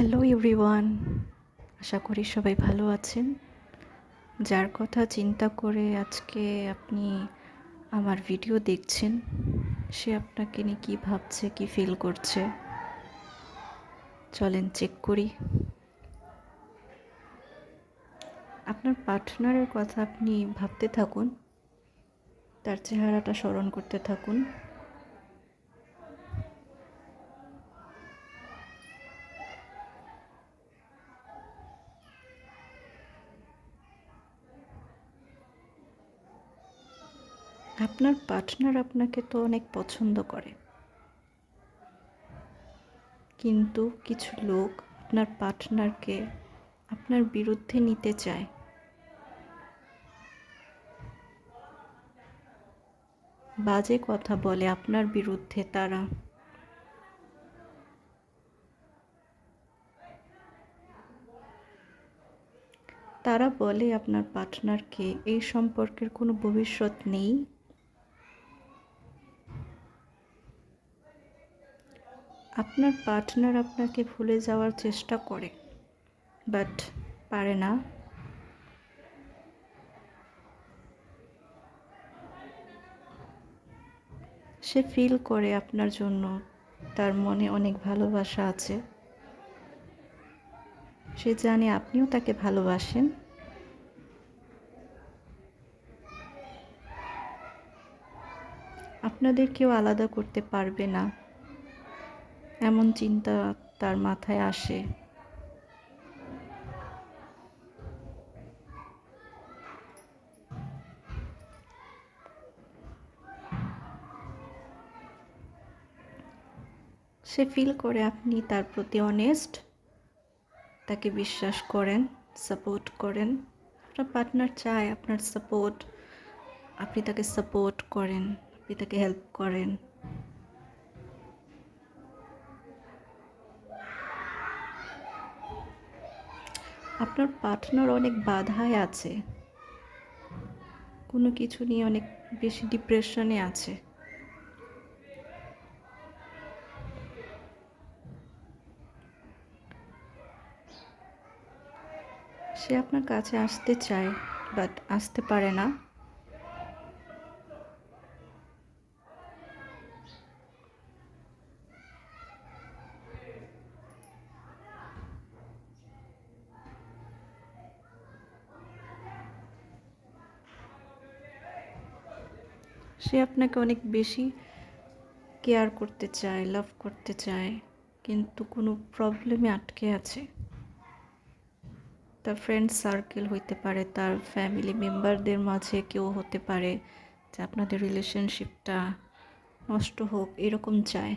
Hello everyone, আশা করি সবাই ভালো আছেন। যার কথা চিন্তা করে আজকে আপনি আমার ভিডিও দেখছেন, সে আপনাকে নিয়ে কী ভাবছে, কী ফিল করছে, চলেন চেক করি। আপনার পার্টনারের কথা আপনি ভাবতে থাকুন, তার চেহারাটা স্মরণ করতে থাকুন। আপনার পার্টনার আপনাকে তো অনেক পছন্দ করে, কিন্তু কিছু লোক আপনার পার্টনারকে আপনার বিরুদ্ধে নিতে চায়। বাজে কথা বলে আপনার বিরুদ্ধে তারা বলে আপনার পার্টনারকে এই সম্পর্কের কোনো ভবিষ্যৎ নেই। আপনার পার্টনার আপনাকে ভুলে যাওয়ার চেষ্টা করে, বাট পারে না। সে ফিল করে আপনার জন্য তার মনে অনেক ভালোবাসা আছে। সে জানে আপনিও তাকে ভালোবাসেন। আপনাদের কেউ আলাদা করতে পারবে না, এমন চিন্তা তার মাথায় আসে। সে ফিল করে আপনি তার প্রতি অনেস্ট, তাকে বিশ্বাস করেন, সাপোর্ট করেন। আপনার পার্টনার চায় আপনার সাপোর্ট, আপনি তাকে সাপোর্ট করেন, আপনি তাকে হেল্প করেন। আপনার পার্টনার অনেক বাধায় আছে, কোনো কিছু নিয়ে অনেক বেশি ডিপ্রেশনে আছে। সে আপনার কাছে আসতে চায়, বাট আসতে পারে না। সে আপনাকে অনেক বেশি কেয়ার করতে চায়, লাভ করতে চায়, কিন্তু কোনো প্রবলেমে আটকে আছে। তার ফ্রেন্ড সার্কেল হইতে পারে, তার ফ্যামিলি মেম্বারদের মাঝে কেউ হতে পারে যে আপনাদের রিলেশনশিপটা নষ্ট হোক, এরকম চায়।